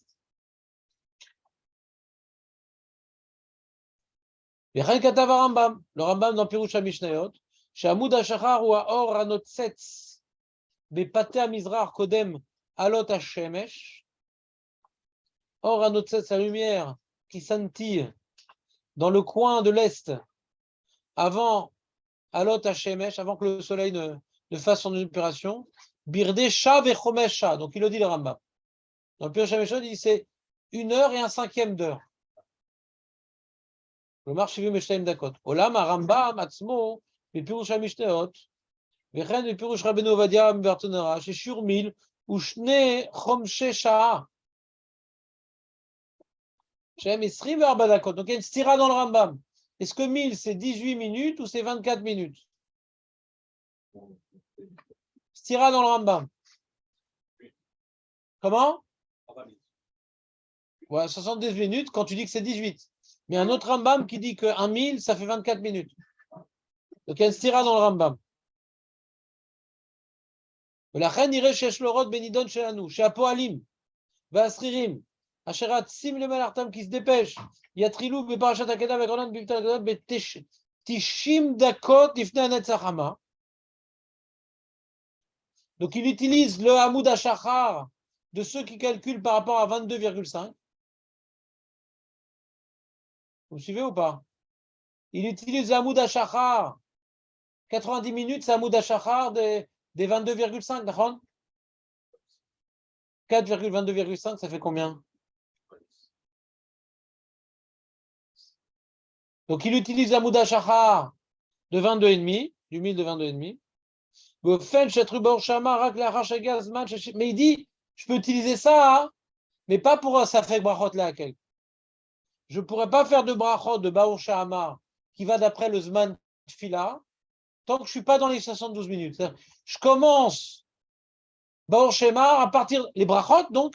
Speaker 1: Katav Rambam. Le Rambam dans Pirush HaMishnayot. Shamoud HaShachar ou Or Anotsetz. Bepate HaMizrach Kodem Alot HaShemesh. Or Anotsetz, la lumière qui scintille dans le coin de l'Est avant Alot HaShemesh, avant que le soleil ne fasse son opération. Birde Shah Vechomesh Shah. Donc il le dit le Rambam. Dans le Pirush HaMishnayot, il dit c'est 1 heure et un cinquième d'heure. Le marché vu Meshtaim Dakot. Olam Rambam Atzmo, le Pirush HaMishnayot, Vechen le Pirush Rabbeinu Ovadia Bertonara, chez Shur 1000, ou Shne Chomshe Sha'a. Shem Esrim Verba Dakot. Donc il y a une stira dans le Rambam. Est-ce que 1000 c'est 18 minutes ou c'est 24 minutes? Stira dans le Rambam. Comment? Ouais, 70 minutes quand tu dis que c'est 18. Mais un autre Rambam qui dit que 1000 ça fait 24 minutes. Donc il y a une stira dans le Rambam. La reine irait chez Shlorot Benidon chez Anou, chez Apoalim, Vasririm, Asherat Sim le Malartam qui se dépêche. Il y a Trilou, Beparachat Akeda, Begronan, Biftal Akeda, Tishim Dakot, Ifne Anetzachama. Donc il utilise le Hamoud Ashachar de ceux qui calculent par rapport à 22,5. Vous me suivez ou pas? Il utilise le Hamoud Ashachar. 90 minutes, c'est Hamoud Ashachar des 22,5, d'accord? 4,22,5, ça fait combien? Donc il utilise Hamoud Ashachar de 22,5, du 1000 de 22,5. Mais il dit, je peux utiliser ça mais pas pour un Safek Brachot Lehakel. Je ne pourrais pas faire de Brachot de Baor Shahama qui va d'après le Zman Tfila tant que je ne suis pas dans les 72 minutes. Je commence Baor Shema à partir, les Brachot donc,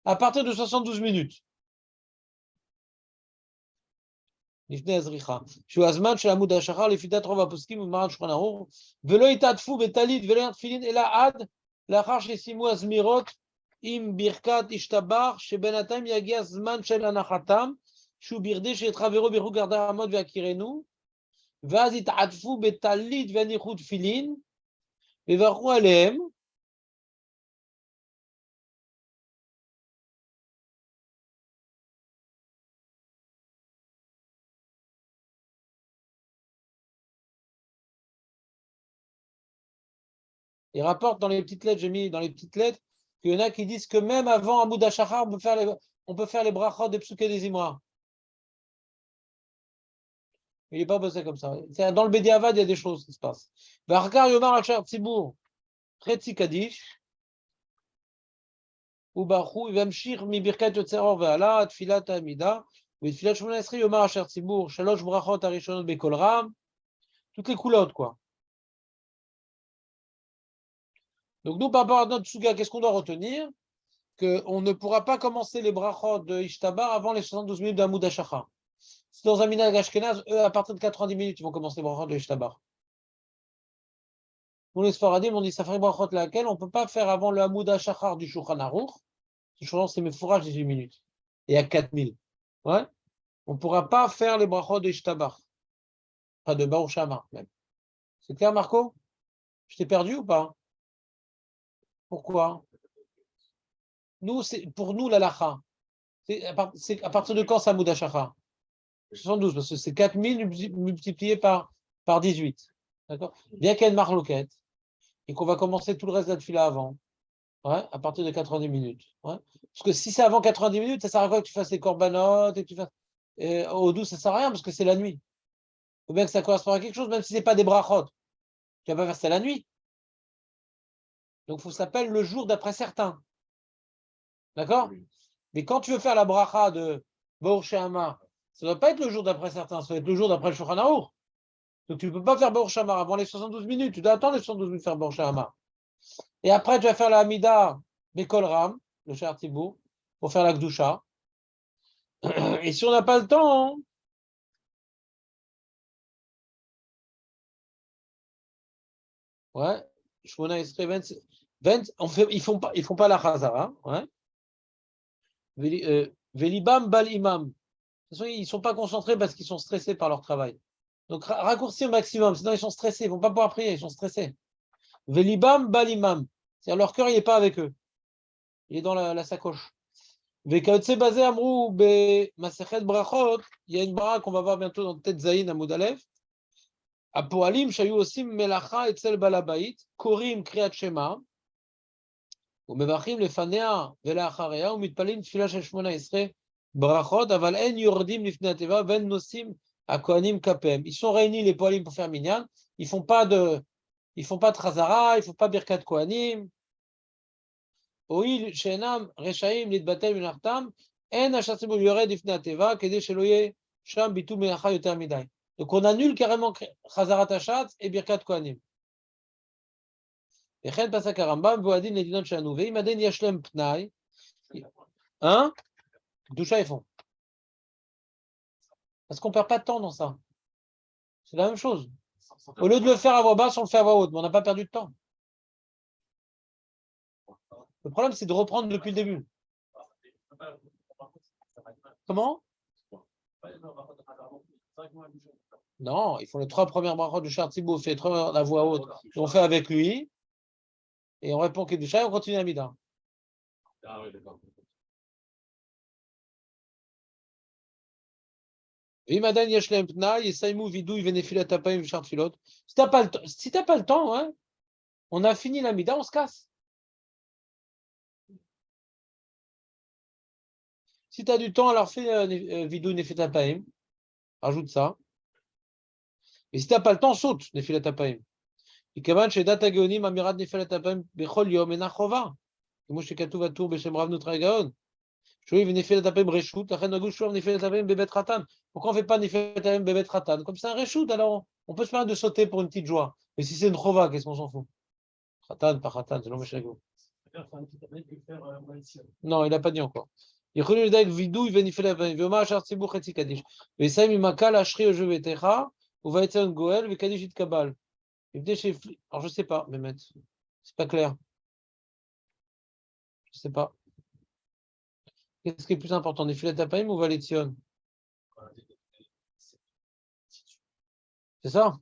Speaker 1: à partir de 72 minutes. לפני הזריחה, שהוא הזמן של עמוד השחר לפי דת רוב הפוסקים ומרן שולחן ערוך, ולא יתעטפו בטלית ולא תפילין אלא עד לאחר שסיימו הזמירות עם ברכת השתבח, שבינתיים יגיע זמן של הנחתם, שהוא בכדי שיתחברו ברכו גרדי עמוד ויכירנו, ואז יתעטפו בטלית והניחו תפילין, ויברכו עליהם, Il rapporte dans les petites lettres, j'ai mis dans les petites lettres, qu'il y en a qui disent que même avant Amoud HaShachar, on peut faire les brachot des psuké des Imra. Il n'est pas bossé comme ça. Dans le Bediavad, il y a des choses qui se passent. V'arkar yomar achar tzibur, chetzi kadish, ubarchu, v'amshir mi birkat yotzeror ve'ala, tfilat ha'amida, v'tfilat shmona esri yomar achar tzibur, shalosh brachot harishonot bekol ram, toutes les coulottes, quoi. Donc nous, par rapport à notre Tsuga, qu'est-ce qu'on doit retenir? Qu'on ne pourra pas commencer les brachot de Ishtabar avant les 72 minutes d'Amoud HaShachar. C'est dans un minhag Ashkenaz, eux, à partir de 90 minutes, ils vont commencer les brachot de Ishtabar. Nous, les Sfaradim, on dit Safari brachot laquelle on ne peut pas faire avant le Amoud HaShachar du Shulchan Aruch. Le Shulchan, c'est mes fourrages 18 minutes. Et à 4000. Ouais. On ne pourra pas faire les brachot de Ishtabar. Pas de Baruch Shama, même. C'est clair, Marco? Je t'ai perdu ou pas? Pourquoi? Nous, pour nous, l'alacha, c'est à partir de quand ça Amoud HaShachar? 72, parce que c'est 4000 multiplié par 18. D'accord? Bien qu'il y ait une marloquette et qu'on va commencer tout le reste de la tefila avant, ouais, à partir de 90 minutes. Ouais. Parce que si c'est avant 90 minutes, ça sert à quoi que tu fasses les corbanotes et que tu fasses. Au doux, ça sert à rien parce que c'est la nuit. Il faut bien que ça corresponde à quelque chose, même si ce n'est pas des brachot. Tu vas pas faire ça la nuit. Donc, il faut s'appeler le jour d'après certains. D'accord? Mais quand tu veux faire la bracha de Baruch She'amar, ça ne doit pas être le jour d'après certains, ça doit être le jour d'après le Shulchan Aruch. Donc tu ne peux pas faire Baruch She'amar avant les 72 minutes, tu dois attendre les 72 minutes pour faire Baruch She'amar. Et après, tu vas faire la Hamida Bekol Ram, le Shar Tibour, pour faire la Gdusha. Et si on n'a pas le temps, ouais, Shmona Esrei 20, ils font pas la Chazara, ouais. Velibam Bal Imam. De toute façon, ils ne sont pas concentrés parce qu'ils sont stressés par leur travail. Donc raccourcis au maximum, sinon ils sont stressés, ils ne vont pas pouvoir prier, ils sont stressés. Velibam Balimam, c'est-à-dire leur cœur, il n'est pas avec eux, il est dans la sacoche. Vekaotse basé Amrou be Masechet Brachot, il y a une bracha qu'on va voir bientôt dans Tet Zayin à Moudalev. Apoalim Shayu Osim Melacha Etzel Balabait, Korim Kriyat Shema, ומברכים לפניה ולאחריה ומתפללים תפילה של 18 ברכות, אבל אין יורדים לפני התיבה ואין נושאים הכהנים כפיהם. Ils sont réunis les poalim pour faire minyan, ils font pas de chazara, ils font pas birkat kohanim. הואיל שאינם רשאים להתבטל מלאכתם, אין השאר ציבור יורד לפני התיבה כדי שלא יהיה שם ביטול מלאכה יותר מדי. Donc on annule carrément chazarat hashatz et birkat kohanim. וכן פסק הרמב"ם והוא הדין לדינות שלנו, ואם הדין יש להם פנאי, קדושה ils font. Parce qu'on ne perd pas de temps dans ça. C'est la même chose. Au lieu de le faire à voix basse, on le fait à voix haute, mais on n'a pas perdu de temps. Le problème, c'est de reprendre depuis le début. Comment? Non, ils font les 3 premières brachot du Shar Tzibur, on fait 3 la voix haute, et on fait avec lui, et on répond Kedusha et on continue à Mida.
Speaker 2: Ah oui, d'accord.
Speaker 1: Si tu n'as pas le temps, hein, on a fini la Mida, on se casse. Si tu as du temps, alors fais vidou Nefilat Hapaim, rajoute ça. Et si tu n'as pas le temps, saute Nefilat Hapaim. מכיוון שדת הגאונים אמירת נפילת אפיים בכל יום אינה חובה, כמו שכתוב בטור בשם רב נוטרה גאון. Pourquoi on ne fait pas Nifel Tapim Bebet Ratan? Comme c'est un Reshout, alors on peut se permettre de sauter pour une petite joie. Mais si c'est une Chova, qu'est-ce qu'on s'en fout? Ratan, pas Ratan, c'est l'homme chez vous. Non, il n'a pas dit encore. Il y a vidou, il Nifel Tapim, Voma, Char Tzibur, Chetzi Kadish. Et ça, il m'a calé, Ashri, Ojevetecha, ou va être un Goel, ve Kadish it Kabal. Alors je sais pas, Mehmet. C'est pas clair. Je sais pas. Qu'est-ce qui est plus important, Nifel Tapim ou Valetzion? C'est ça?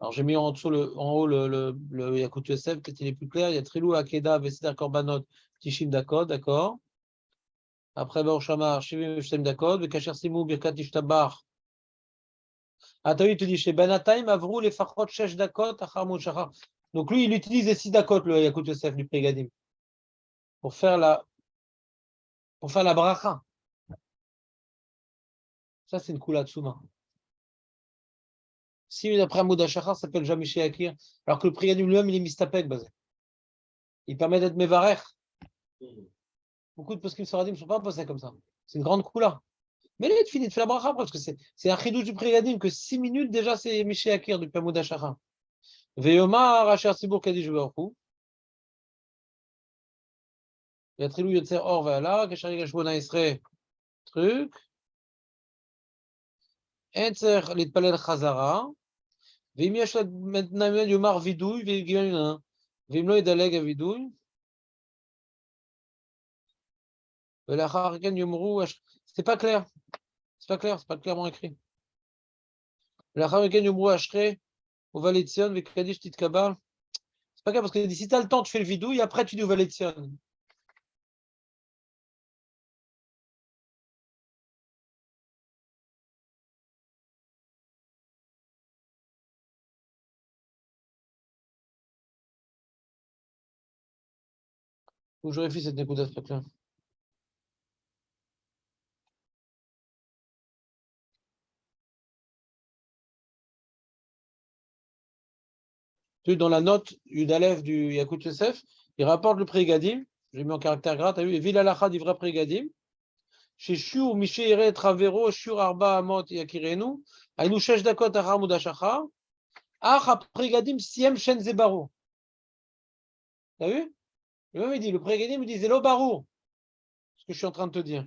Speaker 1: Alors j'ai mis en haut le Yakut Yosef, peut-être il est plus clair. Il y a Trilou, Akeda, Vesider Korbanot, Tishim Dakot, d'accord. Après Baruch Shamar, Shivim Shem Dakot, Vekacher Simou, Birkat Ishtabar. Ah, t'as vu, il te dit chez Benataim, Avrou, les Fachot, Shesh Dakot, Acharmou, Shachar. Donc lui, il utilise les 6 Dakot, le Yakut Yosef du Prégadim, pour faire la bracha. Ça, c'est une Kula Tsuma. 6 minutes après Amoud Hashachar, ça s'appelle Jamiché Akir. Alors que le Prégadim lui-même, il est mistapek, basé. Il permet d'être Mevarech. Beaucoup de poskim Saradim ne sont pas passés comme ça. C'est une grande Kula. Mais là, il finit de faire la bracha parce que c'est un chidouche du Prégadim que 6 minutes déjà, c'est Miché Akir du Amoud Hashachar. Veyomar, Asher Sibour Kadish Baruch. Il y a Trilou Yotzer Or Ve'ala, Keshari Gashbona Isre, truc. Etzer Litpalel Chazara. Veim Yesh maintenant Yomar Vidouille, Veim Lo Yedaleg à Vidouille. Velachar Ken Yomrou. C'est pas clair. C'est pas clairement écrit. Velachar Ken Yomrou Ashre, au Valetzion, Vekadish Titkabal. C'est pas clair parce que si tu as le temps, tu fais le vidouille, après tu dis au Valetzion. Faut que je vérifie cette Nekuda, c'est pas clair. Dans la note Yudalev du Yakut Yosef, il rapporte le Prégadim. J'ai mis en caractère gras, tu as vu, Vilalacha d'Ivra Prégadim. Chez Shur, Miché Ere Travero, Shur Arba Amot Yakirenu, Aïnou Shesh Dakot Aramud Ashachar, Ach Prégadim Siem Shen Zebaro. Tu as vu? Le même il dit, le Prégadim, il dit Zelo Barou. Ce que je suis en train de te dire.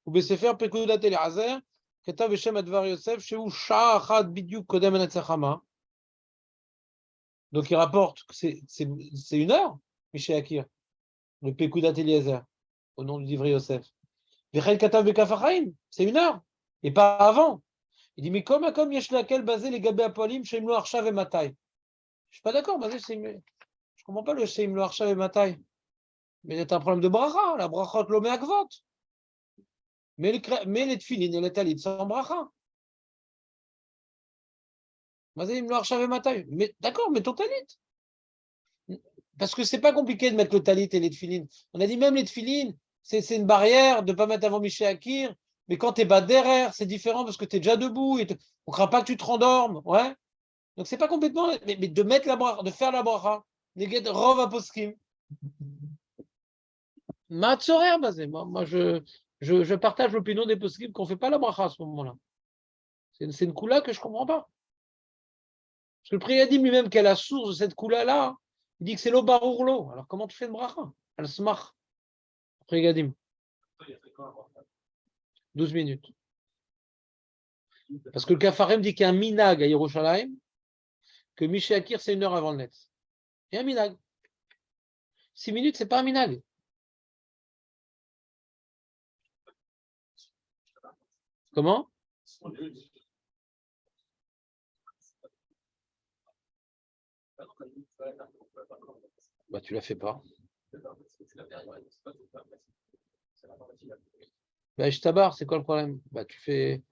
Speaker 1: Ou Besefer Pekoudat El Hazer, Ketav Shem Advar Yosef, Sheu Shah Achad Bidyuk Kodem Anatzachama. Donc il rapporte que c'est 1 heure, Miché Akir, le Pekoudat Eliezer, au nom du livre Yosef. Vechel Katav Bekafachaim, c'est 1 heure, et pas avant. Il dit, mais comme Yesh laquelle basé les Gabé Apolim, Sheimlo Arshav et Matai. Je suis pas d'accord, basé, je comprends pas le Sheimlo Arshav et Matai. Mais il y a un problème de bracha, la brachot l'omé akvot. Mais les tfilin et les talit sans bracha. Basé, Imlo Arshav et Matai. Mais d'accord, mais ton talit. Parce que c'est pas compliqué de mettre le talit et les tfilin. On a dit même les tfilin, c'est une barrière de ne pas mettre avant Miché Akir. Mais quand tu es bas derrière, c'est différent parce que tu es déjà debout. On ne craint pas que tu te rendormes. Ouais. Donc c'est pas complètement. Mais de mettre la bracha, de faire la bracha. Neged rov aposkim. Matzorer basé. Moi je partage l'opinion des poskim qu'on ne fait pas la bracha à ce moment-là. C'est une coula que je ne comprends pas. Parce que le Priyadim lui-même, qui est la source de cette coula-là, il dit que c'est l'eau barourlo. Alors comment tu fais une bracha? Al-smach. Priyadim. 12 minutes. Parce que le Kafarem dit qu'il y a un minag à Yerushalayim, que Miché Akir, c'est 1 heure avant le net. Il y a un minag. 6 minutes, c'est pas un minag. Comment? Bah, tu la fais pas. Bah, Ishtabar, c'est quoi le problème? Bah, tu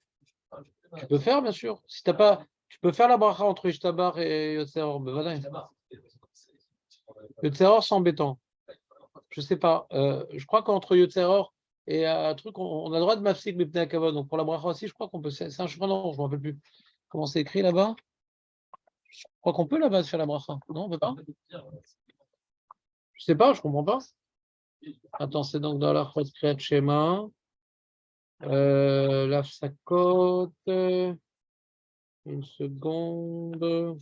Speaker 1: peux faire, bien sûr. Si t'as pas, tu peux faire la bracha entre Ishtabar et Yotzeror. Bah, voilà. Yotzeror, c'est embêtant. Je sais pas. Je crois qu'entre Yotzeror et un truc, on a le droit de mafsik mipnei hakavod. Donc pour la bracha aussi, je crois qu'on peut. C'est un chemin, non, je ne me rappelle plus. Comment c'est écrit là-bas? Je crois qu'on peut là-bas faire la bracha. Non, on peut pas? Je sais pas, je comprends pas. Attends, c'est donc dans la Chot Kriyat Shema. L'Afsakot. Une seconde.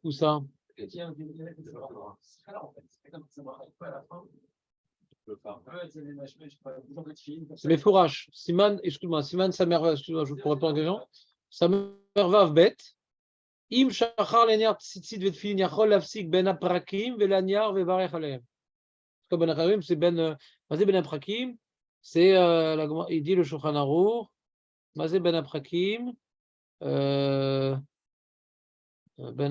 Speaker 1: Où ça? C'est mes fourrages. Siman, excuse-moi, Siman Samer, excuse-moi, je pourrais pas engager. Samer Vav Bet. Im Shachar Leniar Tzitzit Vetfilin Yachol Lafsik Ben Aprakim Velaniar Vevarech Aleem. Comme Ben Aprakim, c'est Mazé Ben Aprakim, c'est il dit le Shulchan Aruch. Mazé Ben Aprakim. Ben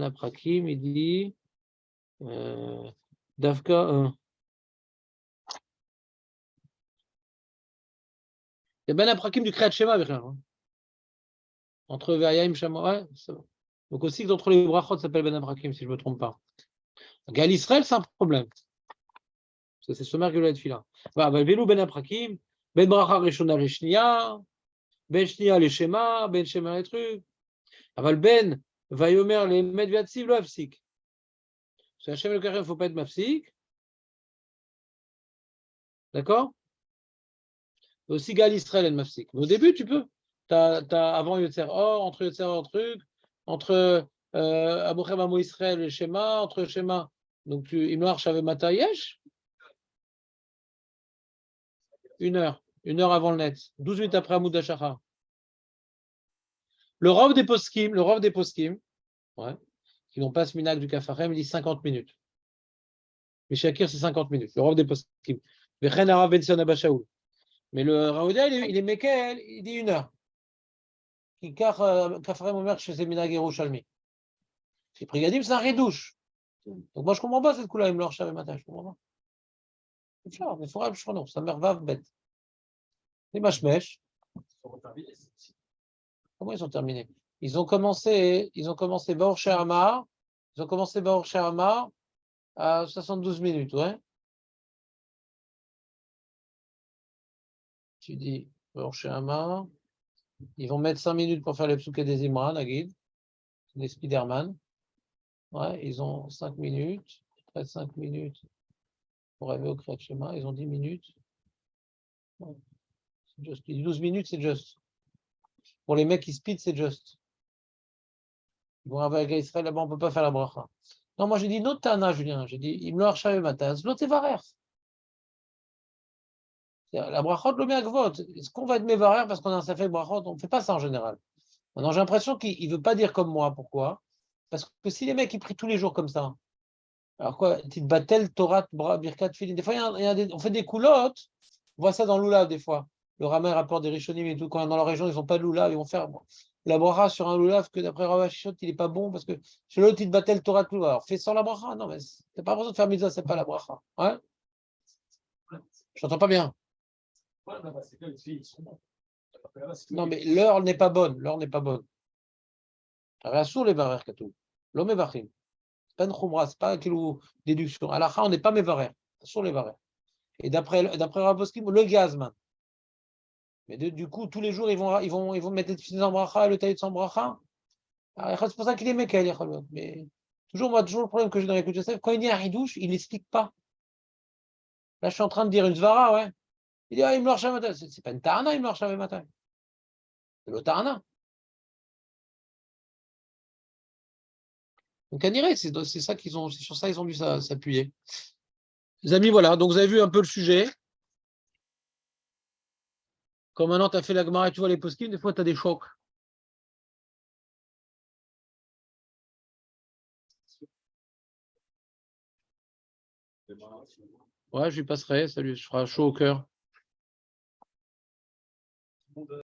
Speaker 1: Aprakim, il dit Davka. C'est Ben Aprakim du Kriyat Shema avec rien. Entre Ve'ayim Shama. Ouais, c'est bon. Donc aussi, entre les brachot, ça s'appelle Ben Aprakim, si je ne me trompe pas. Gal Israël, c'est un problème. C'est ce mergueule de fila. Velu Ben Aprakim, Ben Bracha Rishona Leshnia, Ben Shnia Leshema, Ben Shema les trucs. Aval Ben Vayomer les Med Viatziv lo Afsik. C'est Hachem le Karim, il ne faut pas être mafsik. D'accord? Aussi Gal Israël est mafsik. Mais au début, tu peux. Avant Yotzer Or, entre Yotzer Or truc, entre Abochem Amo Israël et Shema, entre Shema. Donc tu Imlar Shave Mata Yesh. 1 heure avant le net, 12 minutes après Amoud Hashachar. Le Rav des Poskim, ouais, qui n'ont pas ce minag du Kafarem, il dit 50 minutes. Mais Shakir, c'est 50 minutes. Le Rav des Poskim. Vechen Arav Ben Sion Abba Shaul. Mais le Raouda, il est Mekel, il dit 1 heure. Qui Kafarem Omer chez ses minag Yerushalmi. Et Prigadim, c'est un redouche. Donc moi, je ne comprends pas cette couleur, il me l'a recherché matin, je ne comprends pas. C'est clair, mais il faudra le choix, ça me vav bête. Les mashmesh. Comment ils sont terminés? Ils ont commencé Baor Shehamar. Ils ont commencé Baor Shehamar à 72 minutes, ouais. Tu dis Baor Shehamar. Ils vont mettre 5 minutes pour faire les psouké des Imran, la guide. Les Spiderman. Ouais, ils ont 5 minutes. Après 5 minutes pour arriver au Kriyat Shema. Ils ont 10 minutes. Ouais. C'est juste. 12 minutes, c'est juste. Pour les mecs qui speed, c'est juste. Ils vont arriver avec Israël là-bas, on ne peut pas faire la bracha. Non, moi j'ai dit Notana, Julien. J'ai dit Imlo Archav Matin. Zlot Varer. La brachot le me'akvot. Est-ce qu'on va être mévarer parce qu'on a un safek brachot? On ne fait pas ça en général. Maintenant, j'ai l'impression qu'il ne veut pas dire comme moi. Pourquoi? Parce que si les mecs ils prient tous les jours comme ça, alors quoi, Titbatel, Torah, Birkat, Filin, des fois on fait des coulottes, on voit ça dans l'oulav des fois. Le ramer rapporte des rishonim et tout, quand dans leur région ils n'ont pas de l'oulav, ils vont faire la bracha sur un loulav que d'après Rav Shishot, il n'est pas bon parce que chez l'autre Titbatel, Torah, tout. Alors fais sans la bracha. Non, mais t'as pas besoin de faire mitzvah, c'est pas la bracha. Ouais? Je t'entends pas bien. Non, mais l'heure n'est pas bonne. L'heure n'est pas bonne. Rassure les barrières, Katou. L'homme est vachim. C'est pas une khumra, c'est pas une déduction. À la fin, on n'est pas mévarer. Sur les barrières. Et d'après Raposkim, le gazman. Mais du coup, tous les jours, ils vont mettre les filles en bracha et le taït sans bracha. C'est pour ça qu'il est mekel. Mais toujours le problème que j'ai dans les coups de Joseph, quand il dit un ridouche, il n'explique pas. Là, je suis en train de dire une zvara, ouais. Il dit, il me marche à matin. C'est pas une tarana, il me marche à matin. C'est le tarana. Donc, à Niré, c'est ça qu'ils ont, c'est sur ça qu'ils ont dû s'appuyer. Les amis, voilà. Donc, vous avez vu un peu le sujet. Quand maintenant, tu as fait la Gemara et tu vois les poskim, des fois, tu as des chocs. Ouais, je lui passerai. Salut, je ferai chaud au cœur.
Speaker 2: monde